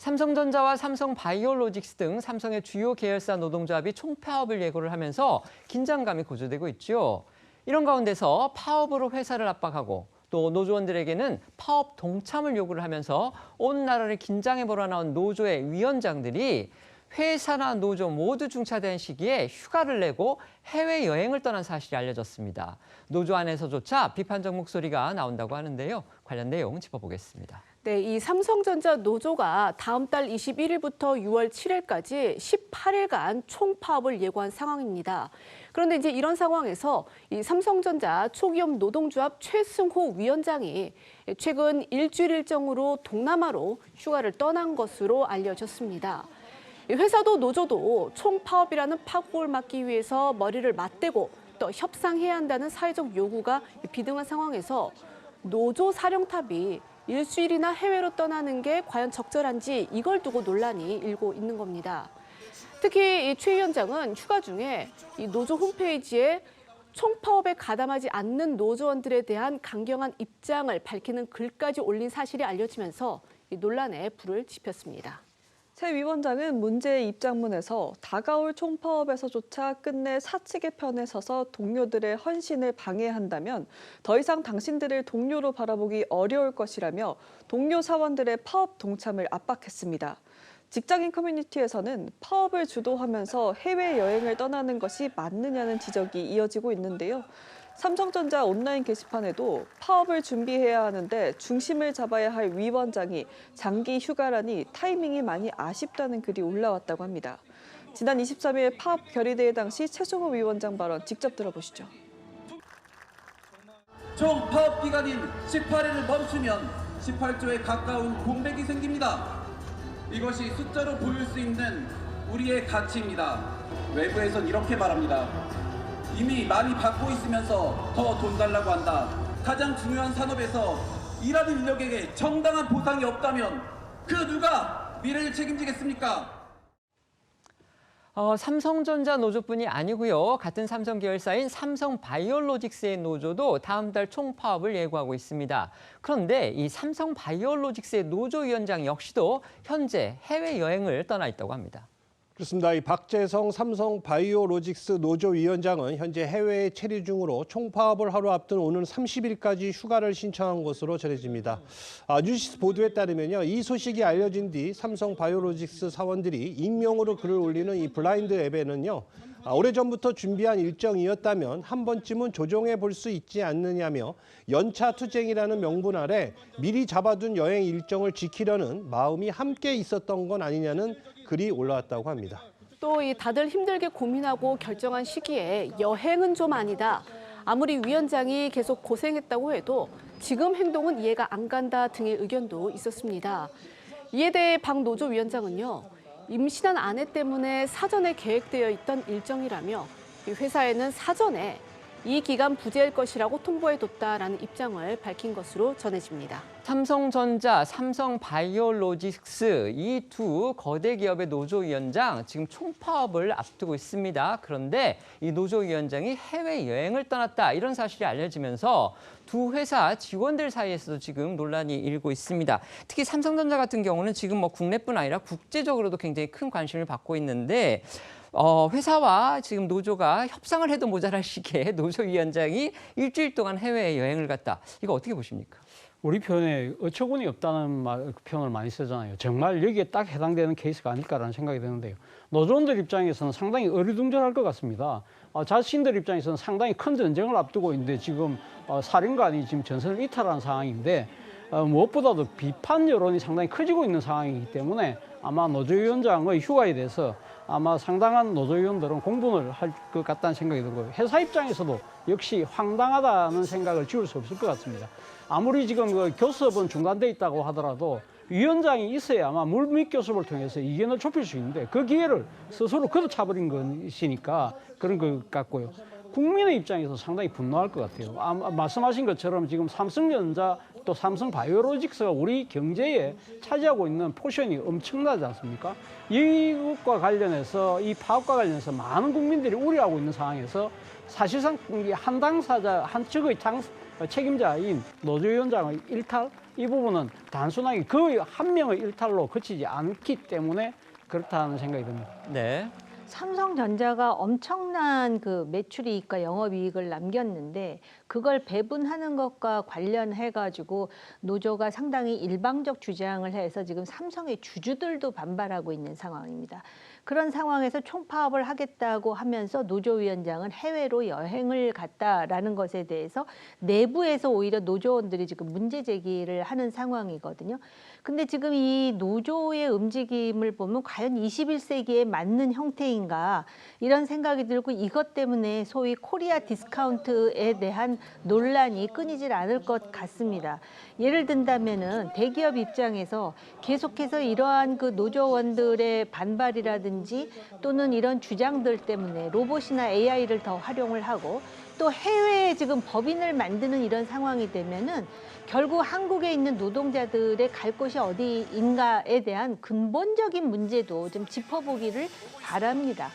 삼성전자와 삼성바이오로직스 등 삼성의 주요 계열사 노동조합이 총파업을 예고를 하면서 긴장감이 고조되고 있죠. 이런 가운데서 파업으로 회사를 압박하고 또 노조원들에게는 파업 동참을 요구를 하면서 온 나라를 긴장에 몰아넣은 노조의 위원장들이 회사나 노조 모두 중차대한 시기에 휴가를 내고 해외여행을 떠난 사실이 알려졌습니다. 노조 안에서조차 비판적 목소리가 나온다고 하는데요. 관련 내용 짚어보겠습니다. 네, 이 삼성전자 노조가 다음 달 21일부터 6월 7일까지 18일간 총파업을 예고한 상황입니다. 그런데 이제 이런 상황에서 이 삼성전자 초기업 노동조합 최승호 위원장이 최근 일주일 일정으로 동남아로 휴가를 떠난 것으로 알려졌습니다. 회사도 노조도 총파업이라는 파국을 막기 위해서 머리를 맞대고 또 협상해야 한다는 사회적 요구가 비등한 상황에서 노조 사령탑이 일주일이나 해외로 떠나는 게 과연 적절한지 이걸 두고 논란이 일고 있는 겁니다. 특히 최 위원장은 휴가 중에 이 노조 홈페이지에 총파업에 가담하지 않는 노조원들에 대한 강경한 입장을 밝히는 글까지 올린 사실이 알려지면서 이 논란에 불을 지폈습니다. 최 위원장은 문제의 입장문에서 다가올 총파업에서조차 끝내 사측의 편에 서서 동료들의 헌신을 방해한다면 더 이상 당신들을 동료로 바라보기 어려울 것이라며 동료 사원들의 파업 동참을 압박했습니다. 직장인 커뮤니티에서는 파업을 주도하면서 해외여행을 떠나는 것이 맞느냐는 지적이 이어지고 있는데요. 삼성전자 온라인 게시판에도 파업을 준비해야 하는데 중심을 잡아야 할 위원장이 장기 휴가라니 타이밍이 많이 아쉽다는 글이 올라왔다고 합니다. 지난 23일 파업 결의대회 당시 최승호 위원장 발언 직접 들어보시죠. 총 파업 기간인 18일을 멈추면 18조에 가까운 공백이 생깁니다. 이것이 숫자로 보일 수 있는 우리의 가치입니다. 외부에선 이렇게 말합니다. 이미 많이 받고 있으면서 더 돈 달라고 한다. 가장 중요한 산업에서 일하는 인력에게 정당한 보상이 없다면 그 누가 미래를 책임지겠습니까? 삼성전자 노조뿐이 아니고요. 같은 삼성 계열사인 삼성바이오로직스의 노조도 다음 달 총파업을 예고하고 있습니다. 그런데 이 삼성바이오로직스의 노조위원장 역시도 현재 해외여행을 떠나 있다고 합니다. 그렇습니다. 이 박재성 삼성바이오로직스 노조위원장은 현재 해외에 체류 중으로 총파업을 하루 앞둔 오는 30일까지 휴가를 신청한 것으로 전해집니다. 뉴시스 보도에 따르면요, 이 소식이 알려진 뒤 삼성바이오로직스 사원들이 익명으로 글을 올리는 이 블라인드 앱에는요, 오래전부터 준비한 일정이었다면 한 번쯤은 조정해 볼 수 있지 않느냐며 연차 투쟁이라는 명분 아래 미리 잡아둔 여행 일정을 지키려는 마음이 함께 있었던 건 아니냐는 글이 올라왔다고 합니다. 또 이 다들 힘들게 고민하고 결정한 시기에 여행은 좀 아니다. 아무리 위원장이 계속 고생했다고 해도 지금 행동은 이해가 안 간다 등의 의견도 있었습니다. 이에 대해 박 노조 위원장은요, 임신한 아내 때문에 사전에 계획되어 있던 일정이라며 회사에는 사전에 이 기간 부재할 것이라고 통보해뒀다라는 입장을 밝힌 것으로 전해집니다. 삼성전자, 삼성바이오로직스 이 두 거대 기업의 노조위원장 지금 총파업을 앞두고 있습니다. 그런데 이 노조위원장이 해외여행을 떠났다 이런 사실이 알려지면서 두 회사 직원들 사이에서도 지금 논란이 일고 있습니다. 특히 삼성전자 같은 경우는 지금 국내뿐 아니라 국제적으로도 굉장히 큰 관심을 받고 있는데 회사와 지금 노조가 협상을 해도 모자랄 시기에 노조위원장이 일주일 동안 해외여행을 갔다. 이거 어떻게 보십니까? 우리 표현에 어처구니 없다는 표현을 많이 쓰잖아요. 정말 여기에 딱 해당되는 케이스가 아닐까라는 생각이 드는데요. 노조원들 입장에서는 상당히 어리둥절할 것 같습니다. 자신들 입장에서는 상당히 큰 전쟁을 앞두고 있는데 지금 사령관이 지금 전선을 이탈한 상황인데 무엇보다도 비판 여론이 상당히 커지고 있는 상황이기 때문에 아마 노조위원장의 휴가에 대해서 아마 상당한 노조위원들은 공분을 할 것 같다는 생각이 들고요. 회사 입장에서도 역시 황당하다는 생각을 지울 수 없을 것 같습니다. 아무리 지금 교섭은 중단돼 있다고 하더라도 위원장이 있어야 아마 물밑 교섭을 통해서 이견을 좁힐 수 있는데 그 기회를 스스로 걷어차버린 것이니까 그런 것 같고요. 국민의 입장에서 상당히 분노할 것 같아요. 말씀하신 것처럼 지금 삼성전자 또 삼성바이오로직스가 우리 경제에 차지하고 있는 포션이 엄청나지 않습니까? 이것과 관련해서 이 파업과 관련해서 많은 국민들이 우려하고 있는 상황에서 사실상 한 당사자, 한 측의 책임자인 노조위원장의 일탈 이 부분은 단순하게 그 한 명의 일탈로 그치지 않기 때문에 그렇다는 생각이 듭니다. 네. 삼성전자가 엄청난 그 매출이익과 영업이익을 남겼는데 그걸 배분하는 것과 관련해 가지고 노조가 상당히 일방적 주장을 해서 지금 삼성의 주주들도 반발하고 있는 상황입니다. 그런 상황에서 총파업을 하겠다고 하면서 노조위원장은 해외로 여행을 갔다라는 것에 대해서 내부에서 오히려 노조원들이 지금 문제 제기를 하는 상황이거든요. 근데 지금 이 노조의 움직임을 보면 과연 21세기에 맞는 형태인가 이런 생각이 들고 이것 때문에 소위 코리아 디스카운트에 대한 논란이 끊이질 않을 것 같습니다. 예를 든다면은 대기업 입장에서 계속해서 이러한 그 노조원들의 반발이라든지 또는 이런 주장들 때문에 로봇이나 AI를 더 활용을 하고 또 해외에 지금 법인을 만드는 이런 상황이 되면은 결국 한국에 있는 노동자들의 갈 곳이 어디인가에 대한 근본적인 문제도 좀 짚어보기를 바랍니다.